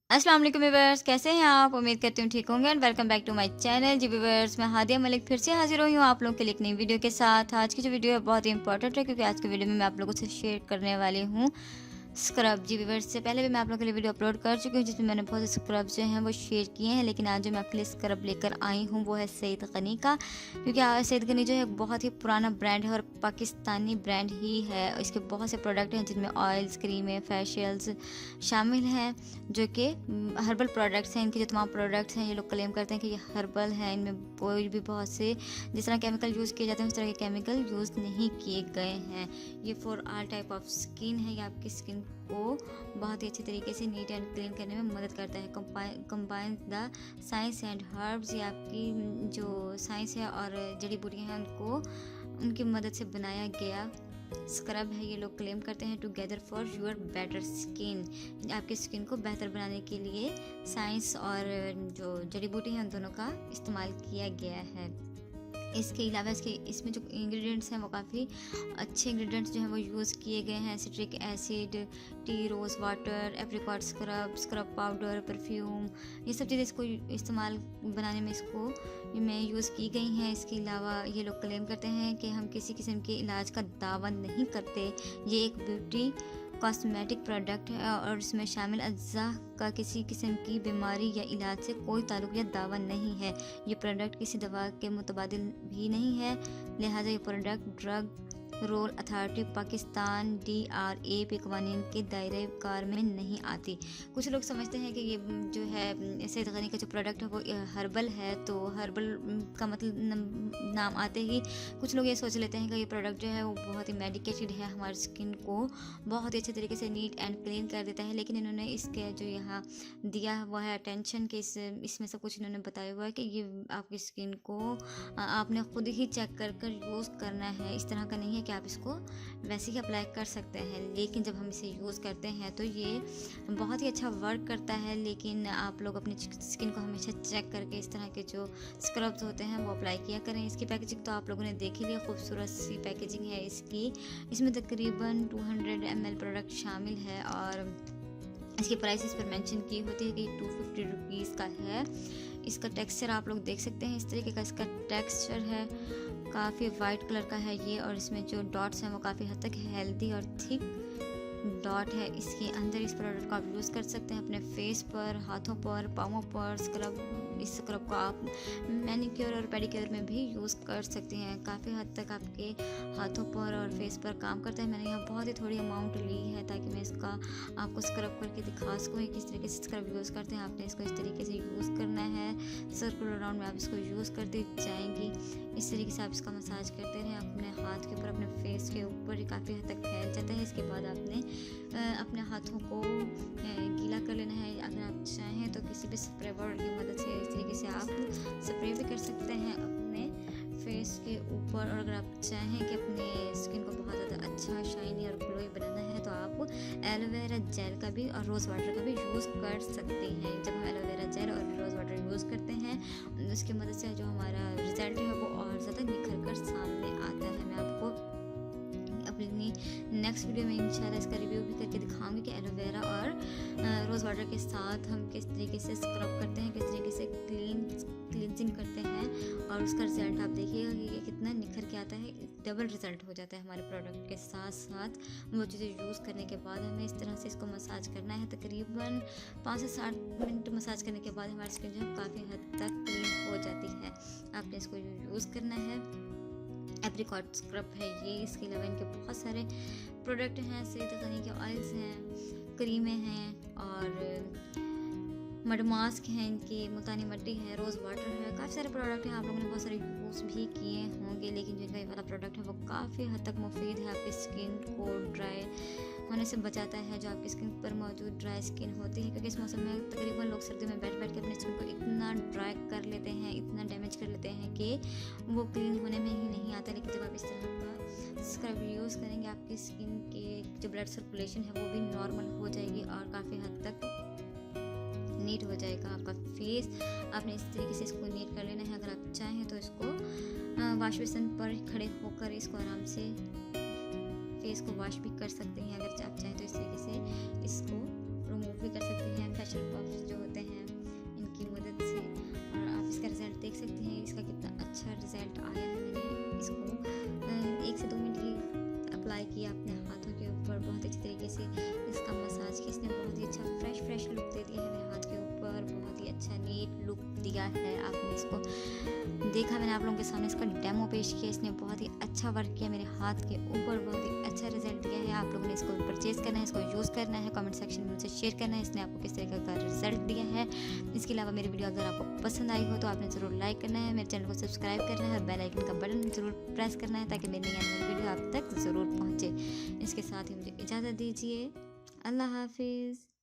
अस्सलाम वालेकुम व्यूअर्स, कैसे हैं आप? उम्मीद करती हूँ ठीक होंगे and welcome back to my channel. जी व्यूअर्स, मैं हादिया मलिक फिर से हाजिर हुई हूँ आप लोगों के लिए एक नई वीडियो के साथ। आज की जो वीडियो है बहुत ही इंपॉर्टेंट है क्योंकि आज की वीडियो में मैं आप लोगों से शेयर करने वाली हूँ स्क्रब। जी व्यूअर्स, से पहले भी मैं आप लोगों के लिए वीडियो अपलोड कर चुकी हूँ जिसमें मैंने बहुत से स्क्रब जो हैं वो शेयर किए हैं, लेकिन आज जो मैं आपके लिए स्क्रब लेकर आई हूँ वो है सईद गनी का। क्योंकि सईद गनी जो है बहुत ही पुराना ब्रांड है और पाकिस्तानी ब्रांड ही है। इसके बहुत से प्रोडक्ट हैं जिनमें ऑयल्स, क्रीमें, फेशियल्स शामिल हैं जो कि हर्बल प्रोडक्ट्स हैं। इनके जो तमाम प्रोडक्ट्स हैं ये लोग क्लेम करते हैं कि ये हर्बल हैं। इनमें कोई भी बहुत से जिस तरह केमिकल यूज़ किए जाते हैं उस तरह के केमिकल यूज़ नहीं किए गए हैं। ये for all type of skin है। ये आपकी स्किन को बहुत ही अच्छे तरीके से नीट एंड क्लीन करने में मदद करता है। Combine the science and herbs, ये आपकी जो साइंस है और जड़ी बूटियाँ हैं उनको उनकी मदद से बनाया गया स्क्रब है। ये लोग क्लेम करते हैं together for your better skin, आपकी स्किन को बेहतर बनाने के लिए साइंस और जो जड़ी बूटी हैं उन दोनों का इस्तेमाल किया गया है। इसके अलावा इसमें जो इंग्रेडिएंट्स हैं वो काफ़ी अच्छे इंग्रेडिएंट्स जो हैं वो यूज़ किए गए हैं। Citric acid, tea rose water, apricot scrub powder, perfume, ये सब चीज़ें इसको इस्तेमाल बनाने में में यूज़ की गई हैं। इसके अलावा ये लोग क्लेम करते हैं कि हम किसी किस्म के इलाज का दावा नहीं करते। ये एक ब्यूटी कॉस्मेटिक प्रोडक्ट है और इसमें शामिल अज्जा का किसी किस्म की बीमारी या इलाज से कोई ताल्लुक या दावा नहीं है। ये प्रोडक्ट किसी दवा के मुतबादिल भी नहीं है, लिहाजा ये product drug role authority Pakistan DRA पे कवानीन के दायरे कार में नहीं आती। कुछ लोग समझते हैं कि ये जो है सईद गनी का जो प्रोडक्ट है वो हर्बल है, तो हर्बल का मतलब नाम आते ही कुछ लोग ये सोच लेते हैं कि ये प्रोडक्ट जो है वो बहुत ही मेडिकेटेड है, हमारी स्किन को बहुत ही अच्छे तरीके से नीट एंड क्लीन कर देता है। लेकिन इन्होंने इसके जो यहाँ दिया हुआ है अटेंशन कि इसमें सब कुछ इन्होंने बताया हुआ है कि ये आपकी स्किन को आपने खुद ही चेक कर कर यूज़ करना है। इस तरह का नहीं है कि आप इसको वैसे ही अप्लाई कर सकते हैं, लेकिन जब हम इसे यूज़ करते हैं तो ये बहुत ही अच्छा वर्क करता है। लेकिन आप लोग अपनी स्किन को हमेशा चेक करके इस तरह के जो स्क्रब्स होते हैं वो अप्लाई किया करें। इसकी पैकेजिंग तो आप लोगों ने देख ही लिया, खूबसूरत सी पैकेजिंग है इसकी। इसमें तकरीबन 200 ml प्रोडक्ट शामिल है और इसकी प्राइस इस पर मेंशन की होती है कि 250 रुपीज़ का है। इसका टेक्सचर आप लोग देख सकते हैं, इस तरीके का इसका टेक्सचर है, काफ़ी वाइट कलर का है ये। और इसमें जो डॉट्स हैं वो काफ़ी हद तक हेल्दी और थिक डॉट है इसके अंदर। इस प्रोडक्ट को आप यूज़ कर सकते हैं अपने फेस पर, हाथों पर, पाँवों पर। इस स्क्रब को आप मैनिक्योर और पेडिक्योर में भी यूज़ कर सकते हैं। काफ़ी हद तक आपके हाथों पर और फेस पर काम करता है। मैंने यहाँ बहुत ही थोड़ी अमाउंट ली है ताकि मैं इसका आपको स्क्रब करके दिखा सकूँ किस तरीके से स्क्रब यूज़ करते हैं। आपने इसको इस तरीके से यूज़ करना है, सर्कुलर राउंड में आप इसको यूज़ करते जाएंगी। इस तरीके से आप इसका मसाज करते रहें अपने हाथ के ऊपर, अपने फेस के ऊपर। ये काफ़ी हद तक फैल जाता है। इसके बाद आपने अपने हाथों को गीला कर लेना है। अगर आप चाहें तो किसी भी स्प्रे बॉटल की मदद से इस तरीके से आप स्प्रे भी कर सकते हैं अपने फेस के ऊपर। और अगर आप चाहें कि अपने स्किन को बहुत ज़्यादा अच्छा, शाइनी और ग्लोई बनाना है तो आप एलोवेरा जेल का भी और रोज़ वाटर का भी यूज़ कर सकते हैं। जब हम एलोवेरा जेल और रोज़ वाटर यूज़ करते हैं उसकी मदद से जो हमारा रिजल्ट है वो और ज़्यादा निखर कर सामने आता है। मैं आपको अपनी नेक्स्ट वीडियो में इंशाल्लाह इसका रिव्यू भी करके दिखाऊंगी कि एलोवेरा और रोज़ वाटर के साथ हम किस तरीके से स्क्रब करते हैं, किस तरीके से क्लींजिंग करते हैं और उसका रिज़ल्ट आप देखिएगा कि ये कितना निखर के आता है। डबल रिज़ल्ट हो जाता है हमारे प्रोडक्ट के साथ साथ। वो चीज़ें यूज़ करने के बाद हमें इस तरह से इसको मसाज करना है। तकरीबन 5 से 7 मिनट मसाज करने के बाद हमारी स्किन जो है काफ़ी हद तक क्लीन हो जाती है। आपने इसको यूज़ करना है। एप्रिकॉट स्क्रब है ये। इसके अलावा इनके बहुत सारे प्रोडक्ट हैं, सईद गनी के ऑयल्स हैं, क्रीमें हैं और मड मास्क हैं, इनकी मुल्तानी मट्टी है, रोज़ वाटर है। काफ़ी सारे प्रोडक्ट हैं, आप लोगों ने बहुत सारे यूज़ भी किए होंगे, लेकिन जो इनका ये वाला प्रोडक्ट है वो काफ़ी हद तक मुफीद है। आपकी स्किन को ड्राई होने से बचाता है। जो आपकी स्किन पर मौजूद ड्राई स्किन होती है, क्योंकि इस मौसम में तकरीबन लोग सर्दियों में बैठ बैठ के अपनी स्किन को इतना ड्राई कर लेते हैं, इतना डैमेज कर लेते हैं कि वो क्लीन होने में ही नहीं आता। लेकिन जब आप इस तरह का स्क्रब यूज़ करेंगे आपकी स्किन के जो ब्लड सर्कुलेशन है वो भी नॉर्मल हो जाएगी और काफ़ी हद तक नीट हो जाएगा आपका फेस। आपने इस तरीके से इसको नीट कर लेना है। अगर आप चाहें तो इसको वॉश बेसिन पर खड़े होकर इसको आराम से फेस को वॉश भी कर सकते हैं। अगर आप चाहें तो इस तरीके से इसको रिमूव भी कर सकते हैं। फेशियल सकते हैं इसका कितना अच्छा रिज़ल्ट आया है। मैंने इसको 1 से 2 मिनट ही अप्लाई किया अपने हाथों के ऊपर। बहुत अच्छी तरीके से इसका मसाज किया, इसने बहुत ही अच्छा फ्रेश लुक दे दिया है मेरे हाथ के ऊपर। बहुत ही अच्छा नीट लुक दिया है। आपने इसको देखा, मैंने आप लोगों के सामने इसका डेमो पेश किया। इसने बहुत ही अच्छा वर्क किया मेरे हाथ के ऊपर, बहुत ही अच्छा रिजल्ट दिया है। आप लोगों ने इसको परचेज़ करना है, इसको यूज़ करना है, कमेंट सेक्शन में मुझसे शेयर करना है इसने आपको किस तरीके का रिजल्ट दिया है। इसके अलावा मेरी वीडियो अगर आपको पसंद आई हो तो आपने ज़रूर लाइक करना है, मेरे चैनल को सब्सक्राइब करना है और बेल आइकन का बटन ज़रूर प्रेस करना है ताकि मेरी आने वाली वीडियो आप तक ज़रूर पहुँचे। इसके साथ ही मुझे इजाज़त दीजिए। अल्लाह हाफिज़।